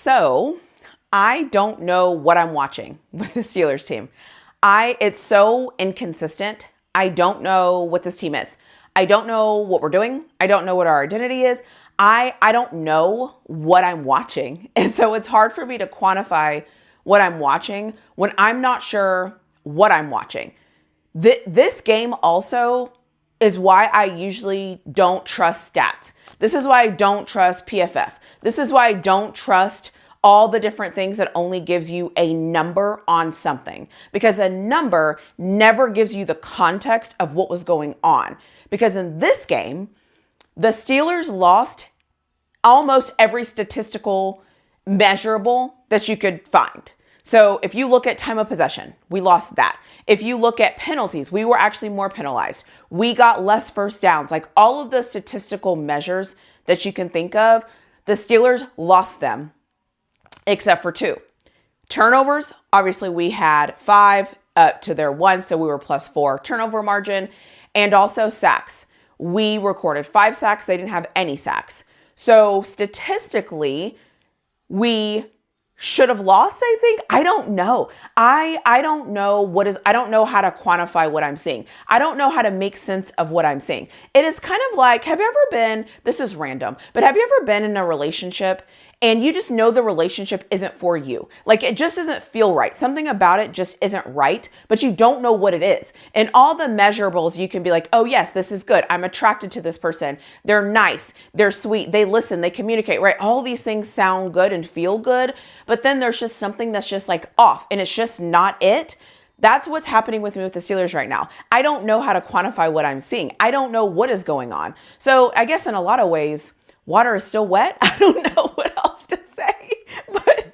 So I don't know what I'm watching with the Steelers team. It's so inconsistent. I don't know what this team is. I don't know what we're doing. I don't know what our identity is. I don't know what I'm watching. And so it's hard for me to quantify what I'm watching when I'm not sure what I'm watching. This game also is why I usually don't trust stats. This is why I don't trust PFF. This is why I don't trust all the different things that only gives you a number on something, because a number never gives you the context of what was going on. Because in this game, the Steelers lost almost every statistical measurable that you could find. So if you look at time of possession, we lost that. If you look at penalties, we were actually more penalized. We got less first downs. Like all of the statistical measures that you can think of, the Steelers lost them, except for 2. Turnovers, obviously we had 5 up to their 1, so we were +4 turnover margin. And also sacks. We recorded 5 sacks. They didn't have any sacks. So statistically, we should have lost, I think. I don't know. I don't know I don't know how to quantify what I'm seeing. I don't know how to make sense of what I'm seeing. It is kind of like, have you ever been, this is random, but have you ever been in a relationship and you just know the relationship isn't for you? Like it just doesn't feel right. Something about it just isn't right, but you don't know what it is. And all the measurables, you can be like, oh yes, this is good. I'm attracted to this person. They're nice. They're sweet. They listen. They communicate, right? All these things sound good and feel good, but then there's just something that's just like off and it's just not it. That's what's happening with me with the Steelers right now. I don't know how to quantify what I'm seeing. I don't know what is going on. So I guess in a lot of ways, water is still wet. I don't know what else to say, but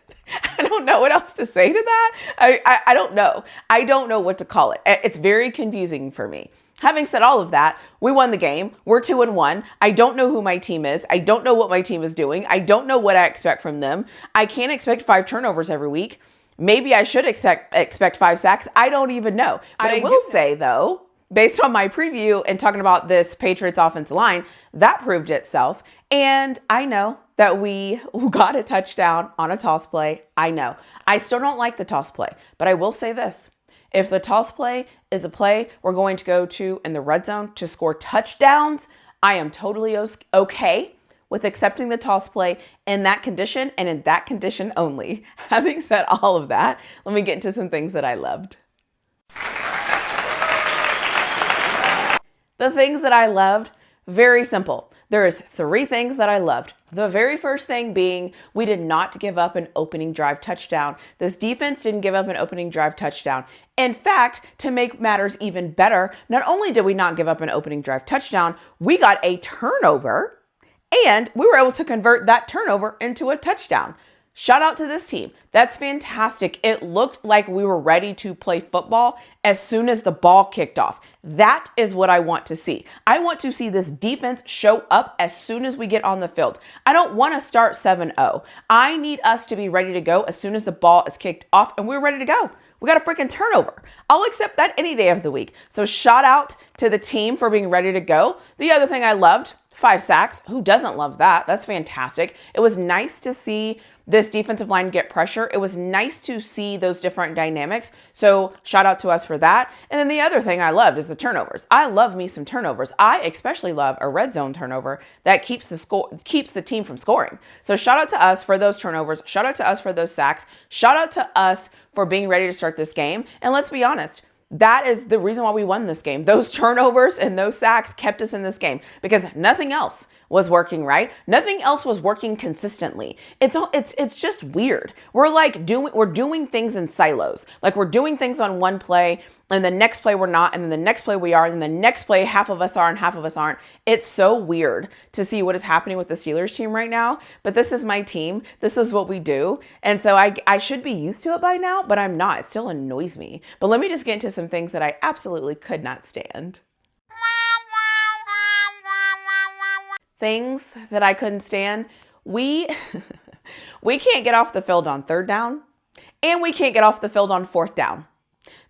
I don't know what else to say to that. I don't know. I don't know what to call it. It's very confusing for me. Having said all of that, we won the game. We're 2-1. I don't know who my team is. I don't know what my team is doing. I don't know what I expect from them. I can't expect 5 turnovers every week. Maybe I should expect 5 sacks. I don't even know. But I will say, though, based on my preview and talking about this Patriots offensive line, that proved itself. And I know that we got a touchdown on a toss play. I know. I still don't like the toss play, but I will say this. If the toss play is a play we're going to go to in the red zone to score touchdowns, I am totally okay with accepting the toss play in that condition and in that condition only. Having said all of that, let me get into some things that I loved. The things that I loved, very simple. There is 3 things that I loved. The very first thing being we did not give up an opening drive touchdown. This defense didn't give up an opening drive touchdown. In fact, to make matters even better, not only did we not give up an opening drive touchdown, we got a turnover and we were able to convert that turnover into a touchdown. Shout out to this team. That's fantastic. It looked like we were ready to play football as soon as the ball kicked off. That is what I want to see. I want to see this defense show up as soon as we get on the field. I don't want to start 7-0. I need us to be ready to go as soon as the ball is kicked off and we're ready to go. We got a freaking turnover. I'll accept that any day of the week. So shout out to the team for being ready to go. The other thing I loved, 5 sacks. Who doesn't love that? That's fantastic. It was nice to see this defensive line get pressure. It was nice to see those different dynamics. So shout out to us for that. And then the other thing I loved is the turnovers. I love me some turnovers. I especially love a red zone turnover that keeps the team from scoring. So shout out to us for those turnovers. Shout out to us for those sacks. Shout out to us for being ready to start this game. And let's be honest, that is the reason why we won this game. Those turnovers and those sacks kept us in this game because nothing else was working right. Nothing else was working consistently. It's just weird. We're doing things in silos. Like we're doing things on one play and the next play we're not, and then the next play we are, and then the next play half of us are and half of us aren't. It's so weird to see what is happening with the Steelers team right now, but this is my team. This is what we do. And so I should be used to it by now, but I'm not. It still annoys me. But let me just get into some things that I absolutely could not stand. Things that I couldn't stand. We can't get off the field on 3rd down, and we can't get off the field on 4th down.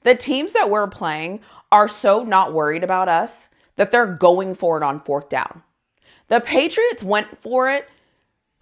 The teams that we're playing are so not worried about us that they're going for it on 4th down. The Patriots went for it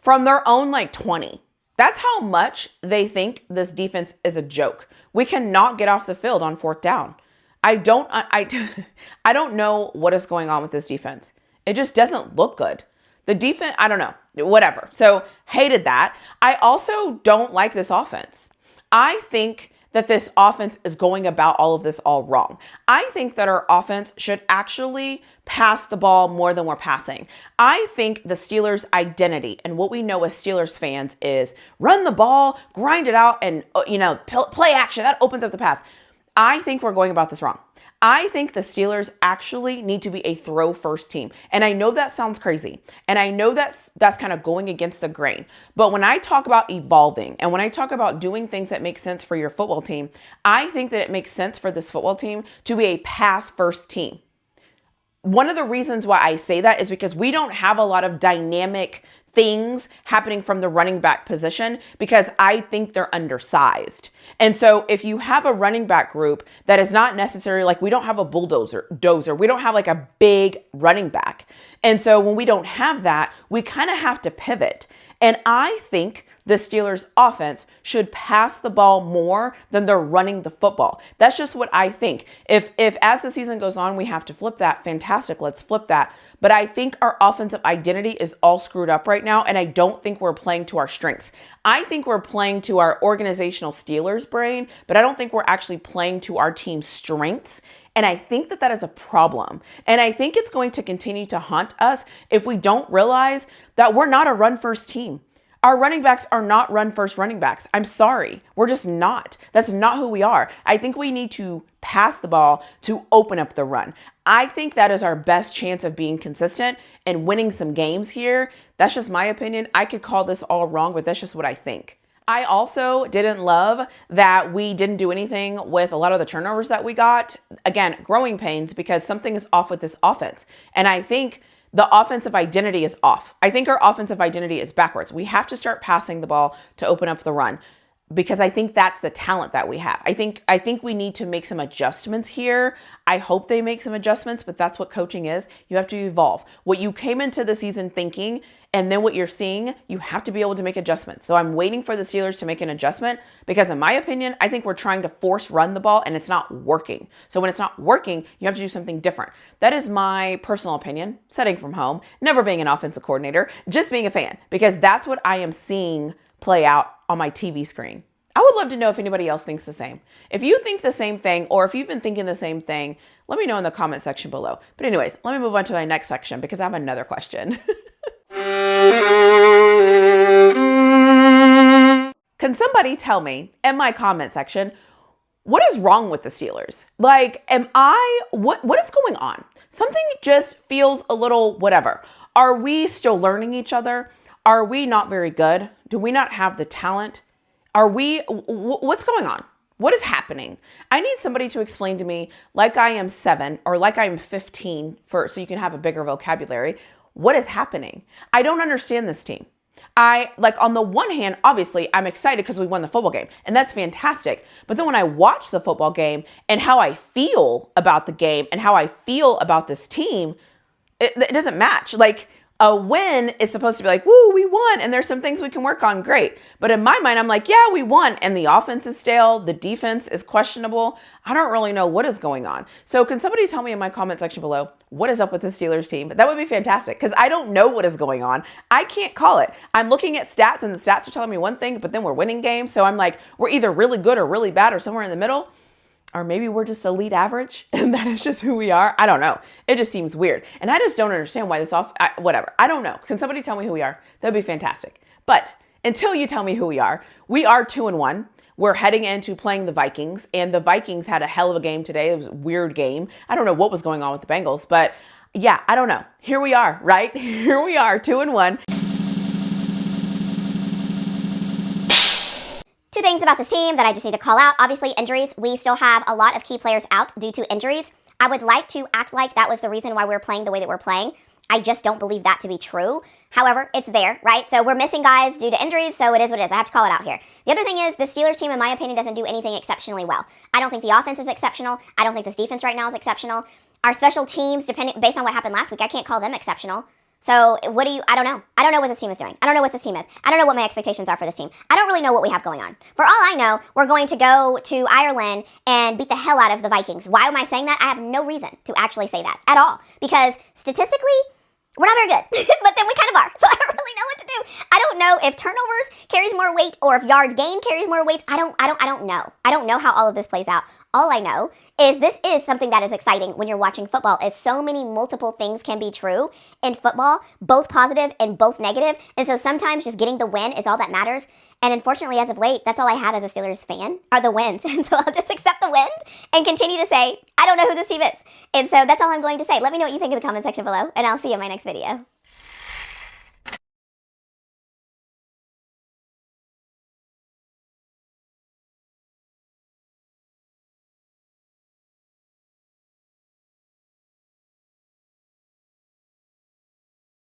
from their own 20. That's how much they think this defense is a joke. We cannot get off the field on fourth down. I don't know what is going on with this defense. It just doesn't look good. The defense, I don't know, whatever. So hated that. I also don't like this offense. I think that this offense is going about all of this all wrong. I think that our offense should actually pass the ball more than we're passing. I think the Steelers' identity and what we know as Steelers fans is run the ball, grind it out, and play action. That opens up the pass. I think we're going about this wrong. I think the Steelers actually need to be a throw first team. And I know that sounds crazy. And I know that's kind of going against the grain. But when I talk about evolving and when I talk about doing things that make sense for your football team, I think that it makes sense for this football team to be a pass first team. One of the reasons why I say that is because we don't have a lot of dynamic things happening from the running back position because I think they're undersized. And so if you have a running back group that is not necessarily like, we don't have a dozer, we don't have like a big running back. And so when we don't have that, we kind of have to pivot. And I think the Steelers offense should pass the ball more than they're running the football. That's just what I think. If as the season goes on, we have to flip that, fantastic, let's flip that. But I think our offensive identity is all screwed up right now, and I don't think we're playing to our strengths. I think we're playing to our organizational Steelers brain, but I don't think we're actually playing to our team's strengths. And I think that that is a problem. And I think it's going to continue to haunt us if we don't realize that we're not a run-first team. Our running backs are not run-first running backs. I'm sorry. We're just not. That's not who we are. I think we need to pass the ball to open up the run. I think that is our best chance of being consistent and winning some games here. That's just my opinion. I could call this all wrong, but that's just what I think. I also didn't love that we didn't do anything with a lot of the turnovers that we got. Again, growing pains because something is off with this offense. And I think the offensive identity is off. I think our offensive identity is backwards. We have to start passing the ball to open up the run because I think that's the talent that we have. I think we need to make some adjustments here. I hope they make some adjustments, but that's what coaching is. You have to evolve. What you came into the season thinking and then what you're seeing, you have to be able to make adjustments. So I'm waiting for the Steelers to make an adjustment because in my opinion, I think we're trying to force run the ball and it's not working. So when it's not working, you have to do something different. That is my personal opinion, setting from home, never being an offensive coordinator, just being a fan, because that's what I am seeing play out on my TV screen. I would love to know if anybody else thinks the same. If you think the same thing, or if you've been thinking the same thing, let me know in the comment section below. But anyways, let me move on to my next section because I have another question. Can somebody tell me in my comment section, what is wrong with the Steelers? Like, what is going on? Something just feels a little whatever. Are we still learning each other? Are we not very good? Do we not have the talent? What's going on? What is happening? I need somebody to explain to me, like I am 7 or like I am 15 so you can have a bigger vocabulary. What is happening? I don't understand this team. On the one hand, obviously, I'm excited because we won the football game, and that's fantastic. But then when I watch the football game and how I feel about the game and how I feel about this team, it doesn't match. Like, a win is supposed to be like, woo, we won, and there's some things we can work on, great. But in my mind, I'm like, yeah, we won, and the offense is stale, the defense is questionable. I don't really know what is going on. So can somebody tell me in my comment section below, what is up with the Steelers team? That would be fantastic, because I don't know what is going on. I can't call it. I'm looking at stats, and the stats are telling me one thing, but then we're winning games. So I'm like, we're either really good or really bad or somewhere in the middle. Or maybe we're just elite average and that is just who we are. I don't know. It just seems weird. And I just don't understand why whatever. I don't know. Can somebody tell me who we are? That'd be fantastic. But until you tell me who we are 2-1. We're heading into playing the Vikings, and the Vikings had a hell of a game today. It was a weird game. I don't know what was going on with the Bengals, but yeah, I don't know. Here we are, right? Here we are, 2-1. Two things about this team that I just need to call out. Obviously, injuries. We still have a lot of key players out due to injuries. I would like to act like that was the reason why we're playing the way that we're playing. I just don't believe that to be true. However, it's there, right? So we're missing guys due to injuries, so it is what it is. I have to call it out here. The other thing is, the Steelers team, in my opinion, doesn't do anything exceptionally well. I don't think the offense is exceptional. I don't think this defense right now is exceptional. Our special teams, based on what happened last week, I can't call them exceptional. So I don't know. I don't know what this team is doing. I don't know what this team is. I don't know what my expectations are for this team. I don't really know what we have going on. For all I know, we're going to go to Ireland and beat the hell out of the Vikings. Why am I saying that? I have no reason to actually say that at all. Because statistically, we're not very good. But then we kind of are. So I don't really know what to do. I don't know if turnovers carries more weight or if yards gained carries more weight. I don't know. I don't know how all of this plays out. All I know is this is something that is exciting when you're watching football, is so many multiple things can be true in football, both positive and both negative. And so sometimes just getting the win is all that matters. And unfortunately, as of late, that's all I have as a Steelers fan are the wins. And so I'll just accept the win and continue to say, I don't know who this team is. And so that's all I'm going to say. Let me know what you think in the comment section below, and I'll see you in my next video.